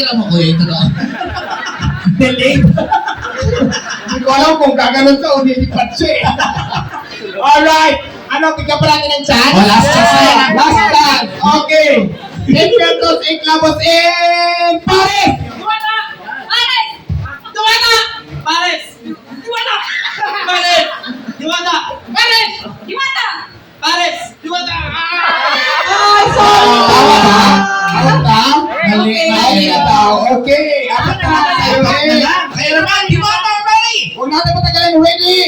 Pakira mo, kuya, ito na. Delete. Hindi ko alam kung gaganon ka o nilipat siya eh. Alright. Ano, bigyan pa natin ng chance? Oh, last chance na yan. Last chance. Okay. Encantos, Enclavos, and Paris! Diwata! Pares! Diwata! Pares! Diwata! Pares! Diwata! Pares! Diwata! Pares! Diwata! Ay, sorry! Tawa na? Tawa na? Mali, Mali na tao. Okay. Apat na tayo eh. Kaya naman, di ba ata, Mary? Huwag natin matagalin. Ready?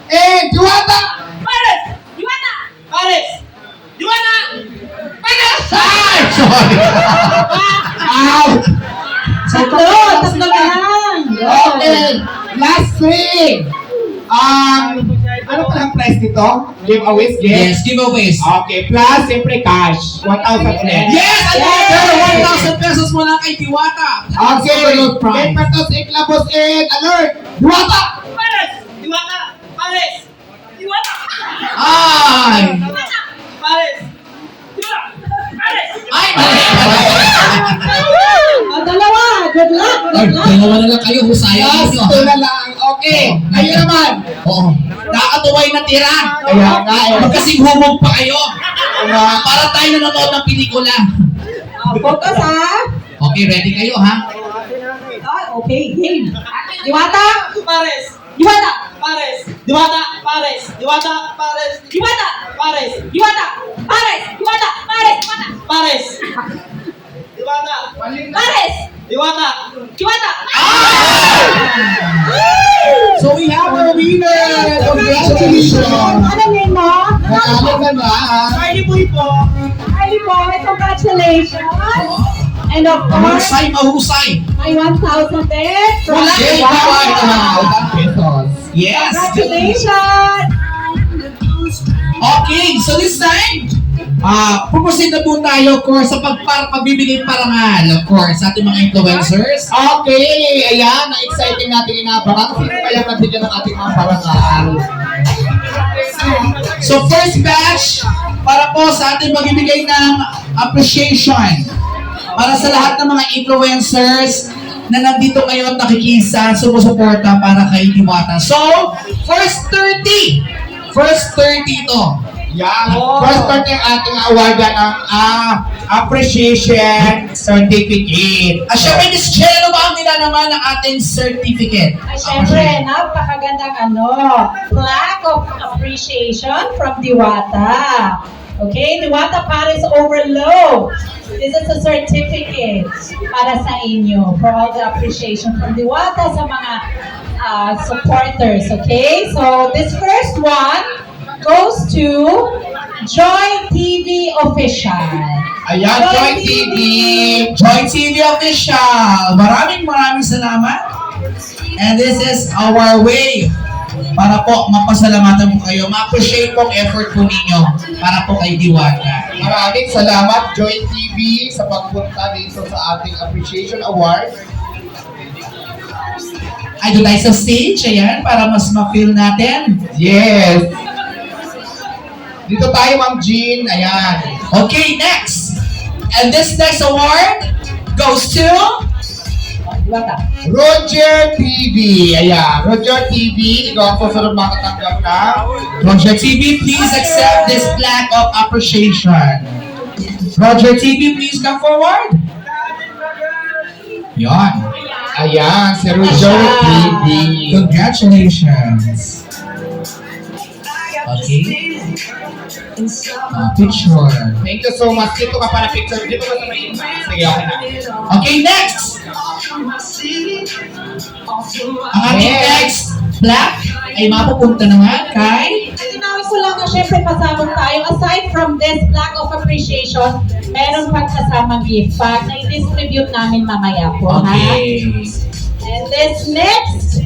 And Diwata! Pares! Diwata! Pares! Diwata! Pares! Ay! Sorry. Out! Tatlo na lang. Okay. Last three. Ano pala ang price nito? Giveaways, Yes, giveaways. Okay, plus siyempre cash. 1,000 ulit. Yes! Yes! 1,000 pesos mula kay Diwata. Okay, Encantos, Enclavos, and alert! Diwata! Pares! Diwata! Pares! Diwata! Ay! Diwata! Pares! Diwata! Pares! Ay, mali! O, dalawa. Good luck. Ay, Good luck. dalawa na lang kayo. Husayan Last ninyo. two na lang. Okay. Ayun naman. Oo. Nakakatuway na tira. Kaya nga eh. Magkasing humog pa kayo. Para tayo nanonood ng pelikula. Focus ha. Okay, ready kayo ha? Ay, okay. Game. Diwata. Pares! Diwata. Pares! Diwata! Pares! Diwata! Pares! Diwata! Pares! Diwata! Pares! Diwata! Pares! Diwata! Pares! Diwata! Pares. Diwata! Diwata! So we have a winner. Congratulations. Ano name mo? Nanalo ka na. Carly Boy po! Kylie Boy, congratulations. And of course, Mahusay, mahusay. may 1,000 din. Wala Okay, kay Diwata. 1,000 pesos. Yes. Congratulations. Okay, so this time, pupusin na po tayo, of course, sa pagbibigay parangal, of course, sa ating mga influencers. Okay, ayan, na-exciting natin inabarang. Sino kaya nabigyan ng ating mga parangal? So first batch, para po sa ating magbibigay ng appreciation. Para sa lahat ng mga influencers na nandito ngayon nakikisa, sumusuporta para kay Diwata. So, first 30 ito. Yan. First part yung ating awardan ng appreciation certificate. Syempre, Miss Chen, ano ba ang naman ng ating certificate? Ay, syempre, napakagandang plaque of appreciation from Diwata. Okay, Diwata Paris Overload. This is a certificate para sa inyo for all the appreciation from Diwata sa mga supporters. Okay, so this first one goes to Joy TV Official. Ayan, Joy TV. Joy TV Official. Maraming salamat. And this is our way para po mapasalamatan po kayo, ma-appreciate po ang effort po ninyo para po kay Diwata. Maraming salamat, Joy TV, sa pagpunta dito sa ating Appreciation Award. Ay, doon tayo sa stage, ayan, para mas ma-feel natin. Yes. Dito tayo, Ma'am Jean. Ayan. Okay, next. And this next award goes to Diwata. Roger TV. Ayan. Roger TV. Ikaw ang susunod makatanggap na. Roger TV. Please accept this plaque of appreciation. Roger TV, please come forward. Yan. Ayan, si Roger TV. Congratulations. Okay. Picture. Thank you so much. Dito ka para picture. Dito ka sa may inbox. Sige, okay na. Okay, next. Ang ating next plaque ay mapupunta naman kay Tinawag ko lang na syempre pasabog tayo. Aside from this plaque of appreciation, meron pang kasamang gift pack na i-distribute namin mamaya po. Okay. And this next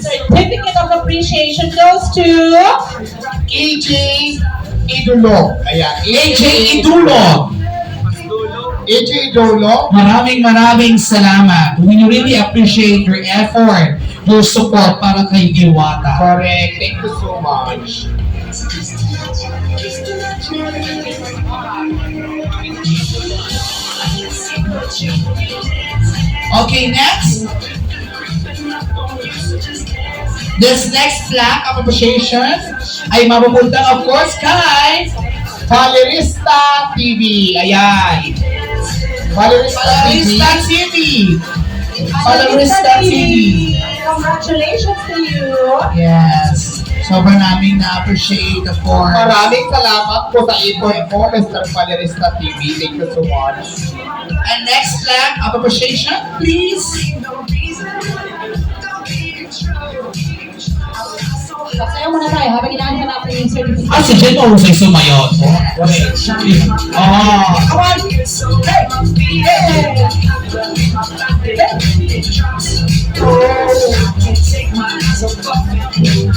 certificate of appreciation goes to AJ Idulog. Ayan. AJ Idulog. AJ Idulog. Maraming salamat. We really appreciate your effort, your support para kay Diwata. Correct. Thank you so much. Okay, next. This next plaque of appreciation ay mapupunta of course kay Valerista TV. Ayan. Valerista TV. Valerista TV. Valerista TV. Congratulations to you. Yes. Sobrang naming na-appreciate of course. Maraming salamat po sa ipon mo, Mr. Valerista TV. Thank you so much. And next plaque of appreciation, please. Sayo muna tayo habang inaantay natin yung certificate. Ah, si Jen mo usay sumayon. Okay. Oh. Come on!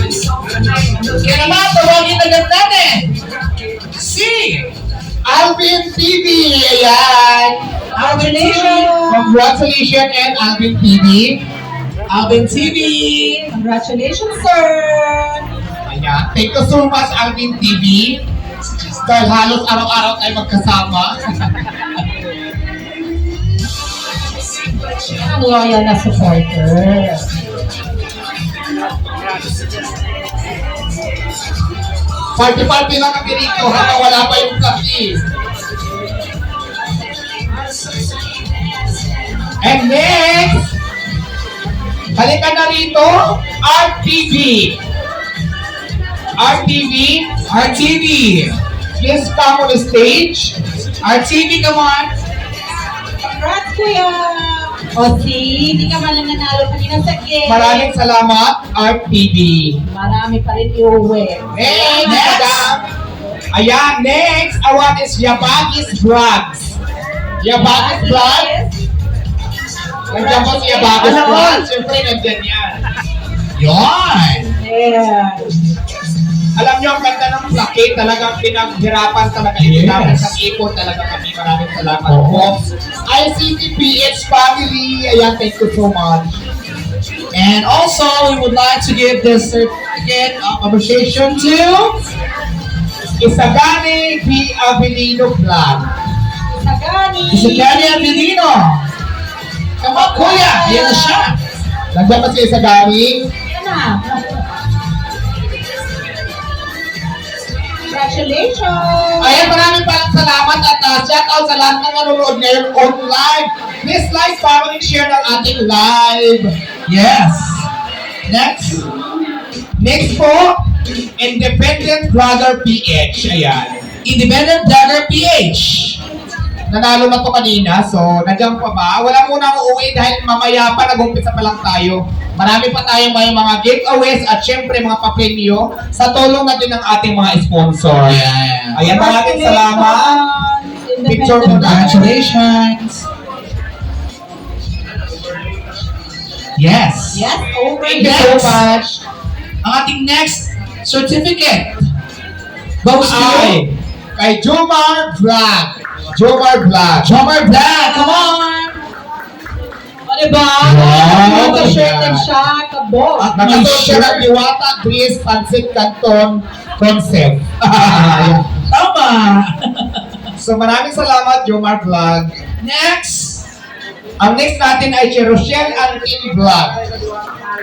Kaya naman, tawagin agad natin. Si Alvin TV. Ayan. Congratulations! Congratulations and Alvin TV. Alvin TV. Congratulations, sir! Ayan. Thank you so much, Alvin TV. Dahil halos araw-araw tayo magkasama. Ang loyal na supporter. Party-party lang kami rito habang wala pa yung kasi. And next, halika na rito, RTV. RTV, RTV. please come on the stage. RTV, come on. Congrats, kuya! O si, hindi ka man lang nanalo kanina sa game. Maraming salamat, RTV. Marami pa rin iuwi. Next, Next. madam. Ayan, next, award is Yabagis Vlogs. Yabagis Vlogs. Nandiyan po si Yabagis Ano? Vlogs. Siyempre, nandiyan yan. Yon. Yeah. Alam niyo, ang ganda ng plaque, talagang pinaghirapan talaga ito namin sa ipon talaga kami. Maraming salamat po. ICTPH family, ayan, thank you so much. And also, we would like to give this certificate of appreciation to Isagani P. Avelino Vlog. Sagani! Isagani Avelino. Come on, kuya. Ayan na siya. Nandiyan pa si Isagani. Yan na. Congratulations! Ayan, maraming palang salamat at shout out sa lahat ng nanonood ngayon online. Please like, follow, and share ng ating live. Yes. Next. Next po, Independent Vlogger PH. Ayan. Independent Dagger PH. Nanalo na to kanina, so nandiyan pa ba? Wala muna ang uuwi dahil mamaya pa, nag-umpisa pa lang tayo. Marami pa tayong may mga giveaways at syempre mga papremyo sa tulong na din ng ating mga sponsor. Yeah. Ayan, maraming salamat. Picture mo na. Congratulations. Yes. Yes, over Thank you so much. Ang ating next certificate goes to Ay, kay Jomar Vlog. Jomar Vlog. Jomar Black. Come on. O diba? Wow, Naka-shirt yeah. and siya, kabog. At Nakasuot siya ng Diwata Gris Pancit Canton Concept. Tama. So maraming salamat, Jomar Vlog. Next. Ang next natin ay si Rochelle Antin Vlog.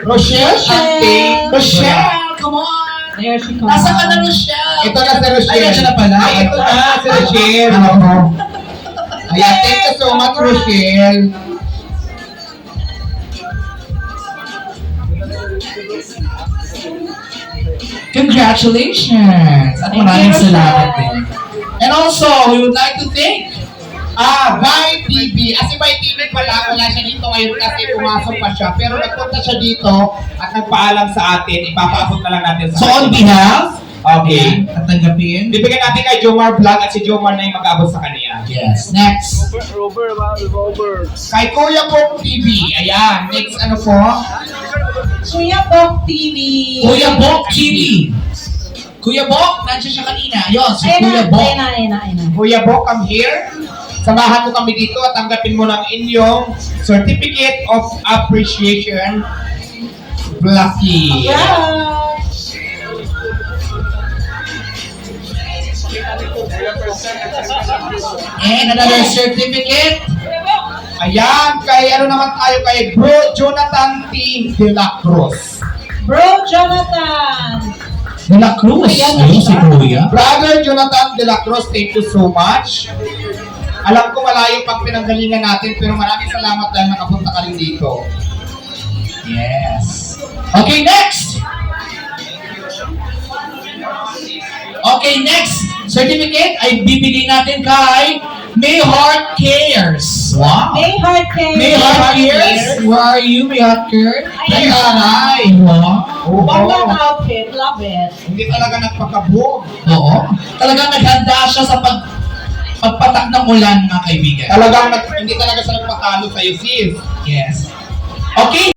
Rochelle Antin Rochelle, come on. There she comes. Nasa ka na, Rochelle? Ito na si Rochelle. Ay, nandiyan na pala. Ay, ito na si Rochelle. Ayan, thank you so much, Rochelle. Congratulations. At Thank maraming you, salamat Rochelle. din. And also, we would like to thank By TV. Kasi By TV pala, wala siya dito ngayon kasi pumasok pa siya. Pero nagpunta siya dito at nagpaalam sa atin. Ipapaabot na lang natin So sa on behalf, Okay. at tanggapin. Bibigyan natin kay Jomar Vlog at si Jomar na yung mag-abot sa kanya. Yes. Next. Kay Kuya Pong TV. Ayan. Next ano po? Kuya Bok TV. Kuya Bok TV. Kuya Bok, nandiyan siya kanina. Yun, si Kuya Bok. Ayun na. Kuya Bok, come here. Samahan mo kami dito at tanggapin mo ng inyong Certificate of Appreciation. Blacky. Congrats! And another certificate Ayan, kay ano naman tayo kay Bro Jonathan T. De La Cruz. Bro Jonathan. De La Cruz. Ayun si Kuya. Brother Jonathan De La Cruz, thank you so much. Alam ko malayo pang pinanggalingan natin, pero maraming salamat dahil nakapunta ka rin dito. Yes. Okay, next. Okay, next certificate ay bibigay natin kay May Heart Cares. Wow. May Heart Care. May Heart Cares. Where are you, May Heart Cares? Ay, nanay. Wow. Bagong outfit. Love it. Hindi talaga nagpakabog. Oo. Talagang naghanda siya sa pagpatak ng ulan, mga kaibigan. Talagang hindi talaga siya nagpatalo sa'yo, sis. Yes. Okay.